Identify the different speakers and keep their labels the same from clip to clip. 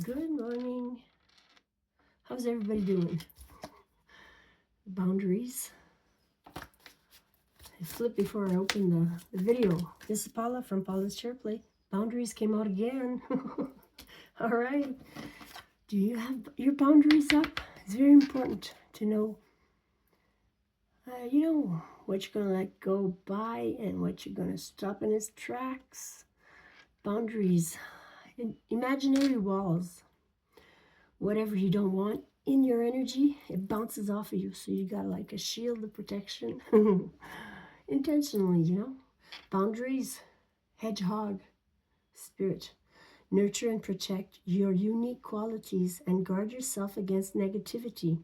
Speaker 1: Good morning. How's everybody doing? Boundaries. I flipped before I opened the video. This is Paula from Paula's Chair Play. Boundaries came out again. All right. Do you have your boundaries up? It's very important to know, what you're going to let go by and what you're going to stop in its tracks. Boundaries. Imaginary walls. Whatever you don't want in your energy, it bounces off of you. So you got like a shield of protection. Intentionally, Boundaries, hedgehog, spirit. Nurture and protect your unique qualities and guard yourself against negativity.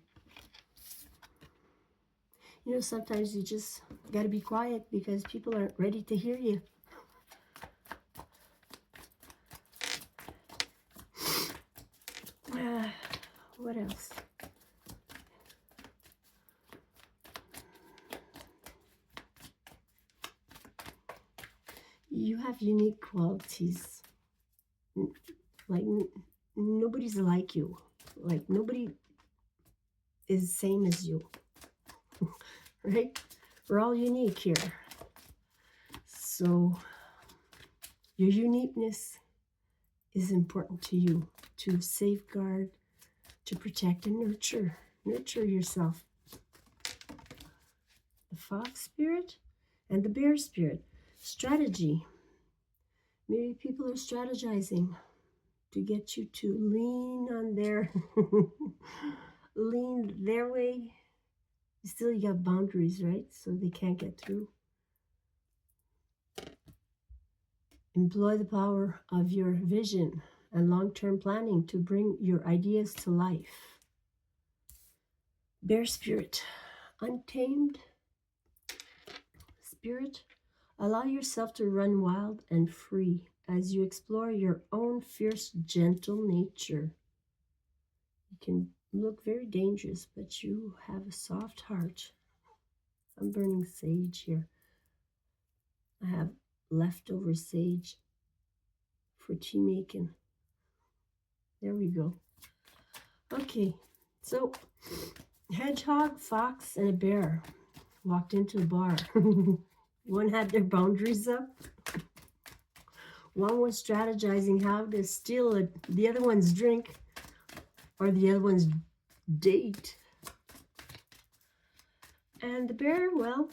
Speaker 1: Sometimes you just got to be quiet because people aren't ready to hear you. What else? You have unique qualities. Like nobody's like you. Like nobody is the same as you. Right? We're all unique here. So your uniqueness is important to you to safeguard, to protect and nurture. Nurture yourself. The fox spirit and the bear spirit. Strategy. Maybe people are strategizing to get you to lean on lean their way. Still, you got boundaries, right? So they can't get through. Employ the power of your vision and long-term planning to bring your ideas to life. Bear spirit, untamed spirit, allow yourself to run wild and free as you explore your own fierce, gentle nature. You can look very dangerous, but you have a soft heart. I'm burning sage here. I have leftover sage for tea making. There we go. Okay, so hedgehog, fox, and a bear walked into a bar. One had their boundaries up. One was strategizing how to steal the other one's drink or the other one's date. And the bear, well,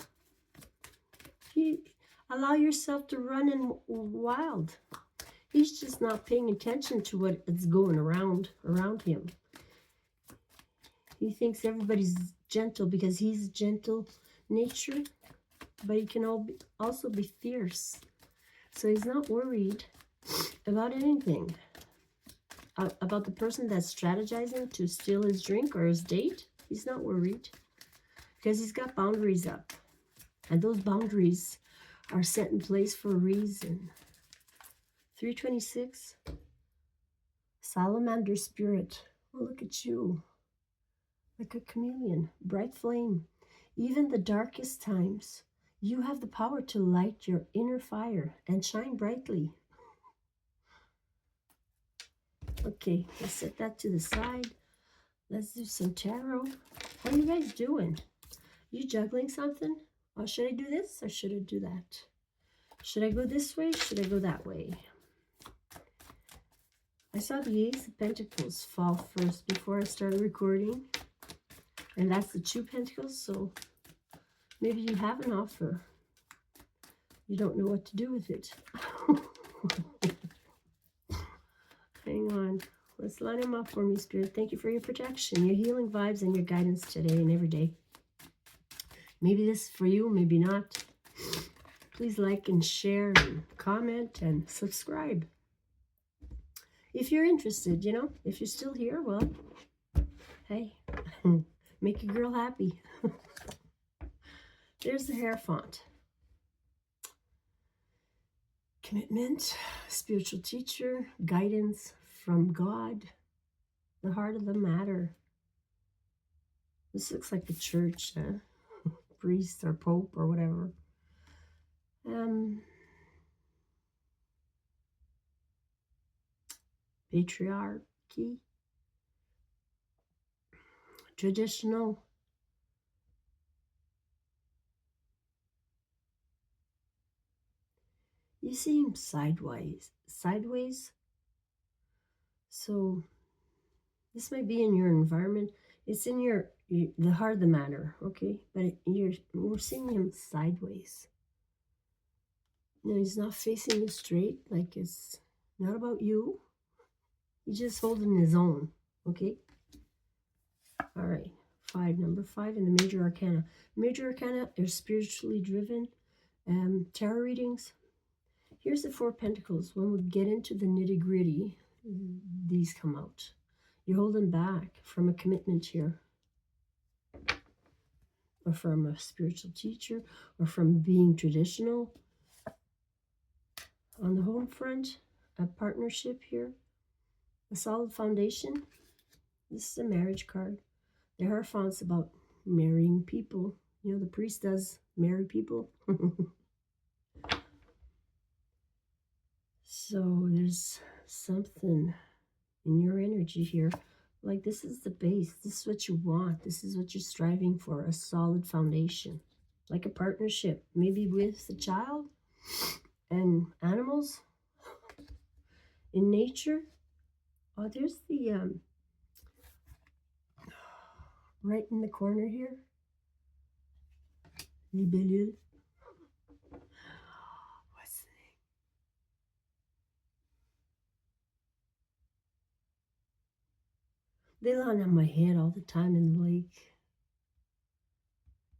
Speaker 1: allow yourself to run in wild. He's just not paying attention to what is going around him. He thinks everybody's gentle because he's gentle nature, but he can also be fierce. So he's not worried about anything. About the person that's strategizing to steal his drink or his date, he's not worried because he's got boundaries up. And those boundaries are set in place for a reason. 326, salamander spirit. Oh, look at you. Like a chameleon, bright flame. Even the darkest times, you have the power to light your inner fire and shine brightly. Okay, let's set that to the side. Let's do some tarot. How are you guys doing? You juggling something? Or should I do this or should I do that? Should I go this way? Should I go that way? I saw the Ace of Pentacles fall first before I started recording. And that's the Two Pentacles, so maybe you have an offer. You don't know what to do with it. Hang on. Let's line them up for me, Spirit. Thank you for your protection, your healing vibes, and your guidance today and every day. Maybe this is for you, maybe not. Please like and share and comment and subscribe. If you're interested, if you're still here, well, hey, make a girl happy. There's the Hierophant. Commitment, spiritual teacher, guidance from God, the heart of the matter. This looks like the church, priest or pope or whatever. Patriarchy. hierarchy, traditional. You see him sideways. So this might be in your environment. It's in the heart of the matter, okay? But we're seeing him sideways. No, he's not facing you straight, like it's not about you. He's just holding his own, okay? All right, number 5 in the major arcana. Major arcana are spiritually driven. Tarot readings. Here's the 4 pentacles. When we get into the nitty-gritty, these come out. You're holding back from a commitment here, or from a spiritual teacher, or from being traditional. On the home front, a partnership here, a solid foundation. This is a marriage card. The Hierophant's about marrying people. You know, the priest does marry people. So there's something in your energy here. Like this is the base. This is what you want. This is what you're striving for. A solid foundation. Like a partnership. Maybe with a child and animals. In nature. Oh, there's the... right in the corner here. Libellule. What's the name? They land on my head all the time in the lake.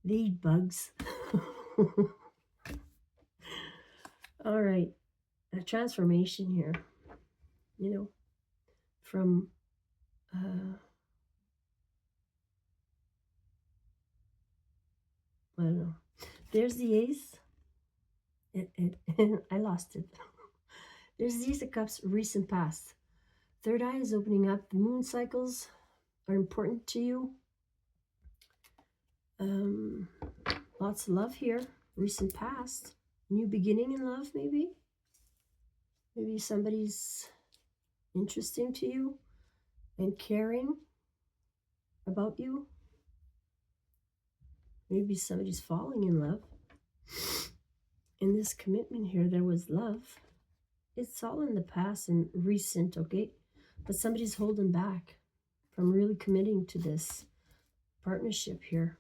Speaker 1: They eat bugs. All right. A transformation here. You know, from... I don't know. There's the ace. I lost it. There's the Ace of Cups, recent past. Third eye is opening up. The moon cycles are important to you. Lots of love here. Recent past. New beginning in love, maybe. Maybe somebody's interesting to you and caring about you. Maybe somebody's falling in love. In this commitment here, there was love. It's all in the past and recent, okay? But somebody's holding back from really committing to this partnership here.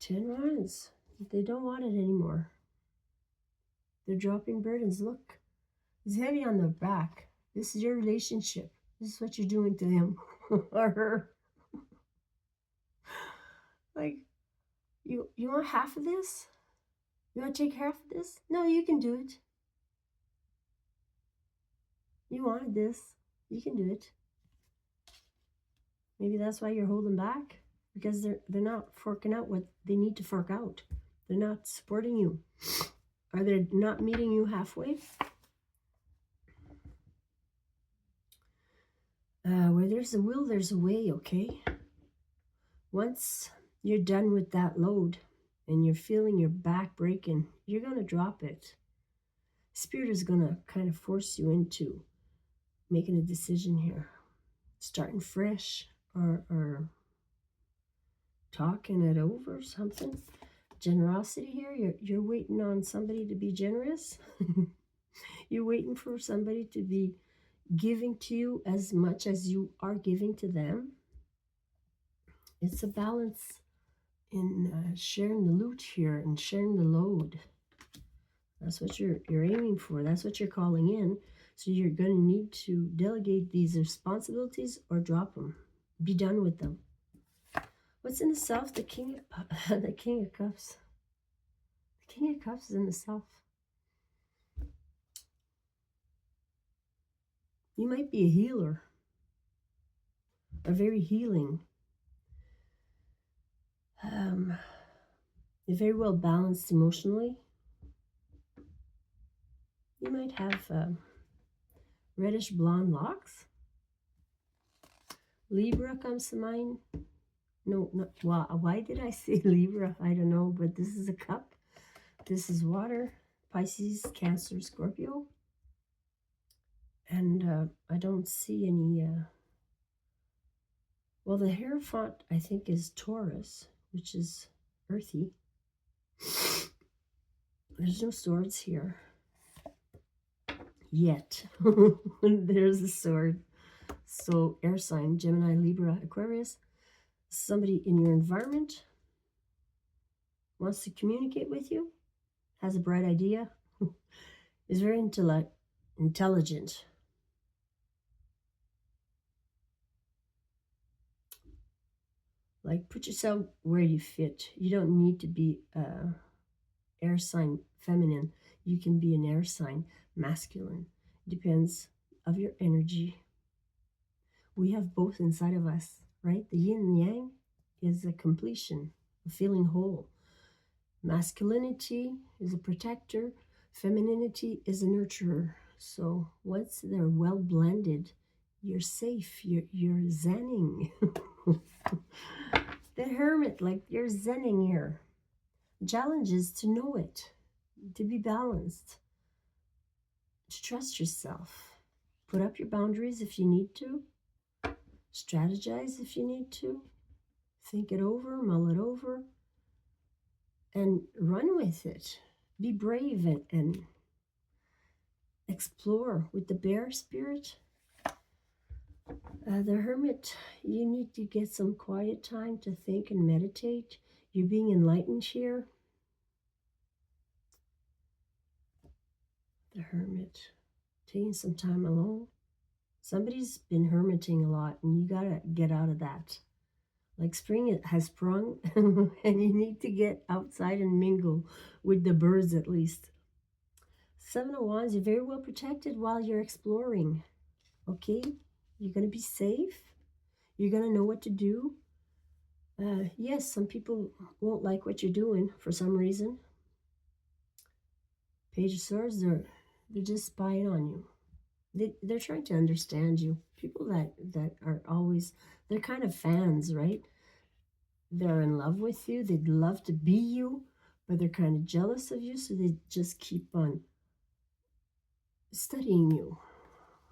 Speaker 1: 10 Wands. They don't want it anymore. They're dropping burdens. Look, it's heavy on their back. This is your relationship. This is what you're doing to him or her. Like, you want half of this? You want to take half of this? No, you can do it. You wanted this. You can do it. Maybe that's why you're holding back. Because they're not forking out what they need to fork out. They're not supporting you. Or they're not meeting you halfway. Where there's a will, there's a way, okay? Once you're done with that load and you're feeling your back breaking, you're going to drop it. Spirit is going to kind of force you into making a decision here. Starting fresh or talking it over or something. Generosity here. You're waiting on somebody to be generous. You're waiting for somebody to be giving to you as much as you are giving to them. It's a balance in sharing the loot here and sharing the load. That's what you're aiming for. That's what you're calling in. So you're going to need to delegate these responsibilities or drop them. Be done with them. What's in the south? The King of Cups. The King of Cups is in the south. You might be a healer. A very healing. You're very well balanced emotionally. You might have reddish blonde locks. Libra comes to mind. No, why did I say Libra? I don't know, but this is a cup. This is water. Pisces, Cancer, Scorpio. And I don't see any, well, the Hierophant, I think, is Taurus, which is earthy. There's no swords here. Yet. There's a sword. So, air sign, Gemini, Libra, Aquarius. Somebody in your environment wants to communicate with you, has a bright idea, is very intelligent. Like, put yourself where you fit. You don't need to be air sign feminine. You can be an air sign masculine. Depends of your energy. We have both inside of us, right? The yin and yang is a completion, a feeling whole. Masculinity is a protector. Femininity is a nurturer. So once they're well blended, you're safe. You're zenning. The hermit, like you're zenning here. The challenge is to know it, to be balanced, to trust yourself. Put up your boundaries if you need to. Strategize if you need to. Think it over, mull it over, and run with it. Be brave and explore with the bear spirit. The hermit, you need to get some quiet time to think and meditate. You're being enlightened here. The hermit, taking some time alone. Somebody's been hermiting a lot, and you gotta get out of that. Like spring has sprung, and you need to get outside and mingle with the birds at least. Seven of Wands, you're very well protected while you're exploring. Okay? You're gonna be safe. You're gonna know what to do. Yes, some people won't like what you're doing for some reason. Page of Swords, they're just spying on you. They're trying to understand you. People that are always, they're kind of fans, right? They're in love with you. They'd love to be you, but they're kind of jealous of you, so they just keep on studying you.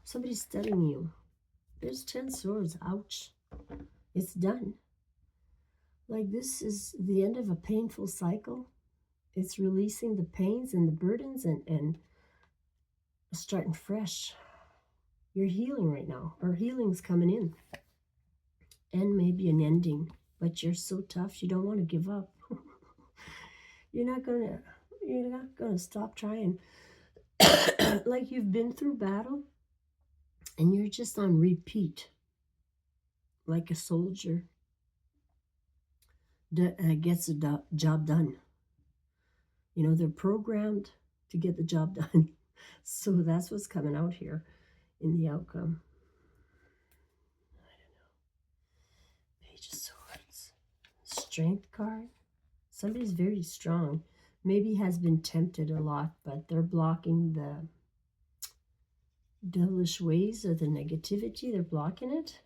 Speaker 1: Somebody's studying you. There's 10 swords. Ouch. It's done. Like, this is the end of a painful cycle. It's releasing the pains and the burdens and starting fresh. You're healing right now, or healing's coming in. And maybe an ending, but you're so tough you don't want to give up. You're not gonna stop trying. Like you've been through battle and you're just on repeat, like a soldier that gets the job done. You know, they're programmed to get the job done. So that's what's coming out here in the outcome. I don't know. Page of Swords. Strength card. Somebody's very strong. Maybe has been tempted a lot, but they're blocking the devilish ways or the negativity. They're blocking it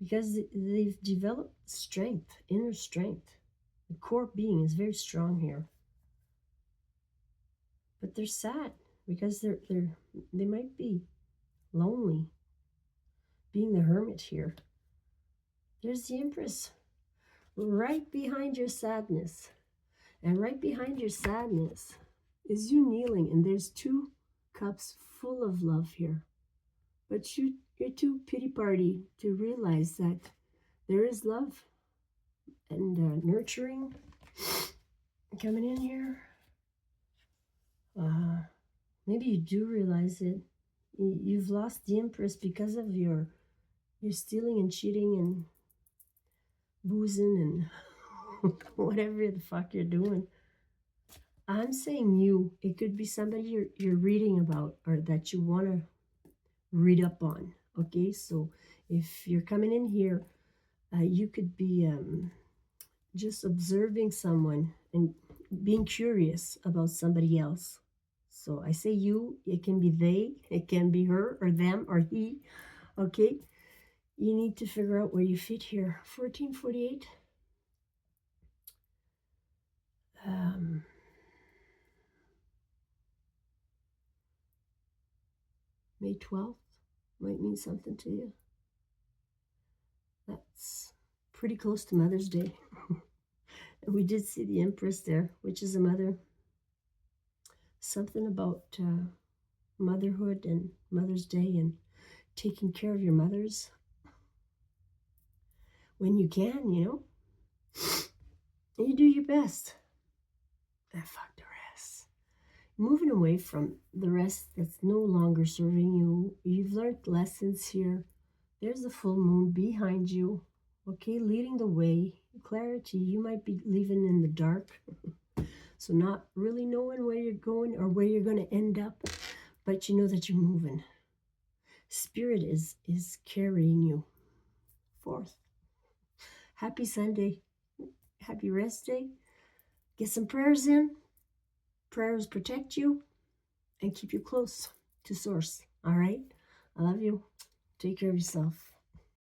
Speaker 1: because they've developed strength, inner strength. The core being is very strong here. But they're sad because they might be lonely. Being the hermit here. There's the Empress right behind your sadness. And right behind your sadness is you kneeling, and there's 2 cups full of love here. But you're too pity party to realize that there is love and nurturing coming in here. Maybe you do realize it. You've lost the Empress because of your stealing and cheating and boozing and whatever the fuck you're doing. I'm saying you. It could be somebody you're reading about or that you want to read up on. Okay, so if you're coming in here, you could be just observing someone and being curious about somebody else. So I say you. It can be they. It can be her or them or he. Okay, you need to figure out where you fit here. 1448. May 12th might mean something to you. That's pretty close to Mother's Day. And we did see the Empress there, which is a mother. Something about motherhood and Mother's Day and taking care of your mothers when you can, you know. And you do your best. And fuck the rest. Moving away from the rest that's no longer serving you. You've learned lessons here. There's the full moon behind you. Okay, leading the way. Clarity. You might be leaving in the dark. So not really knowing where you're going or where you're going to end up. But you know that you're moving. Spirit is carrying you forth. Happy Sunday. Happy rest day. Get some prayers in. Prayers protect you and keep you close to Source. All right? I love you. Take care of yourself.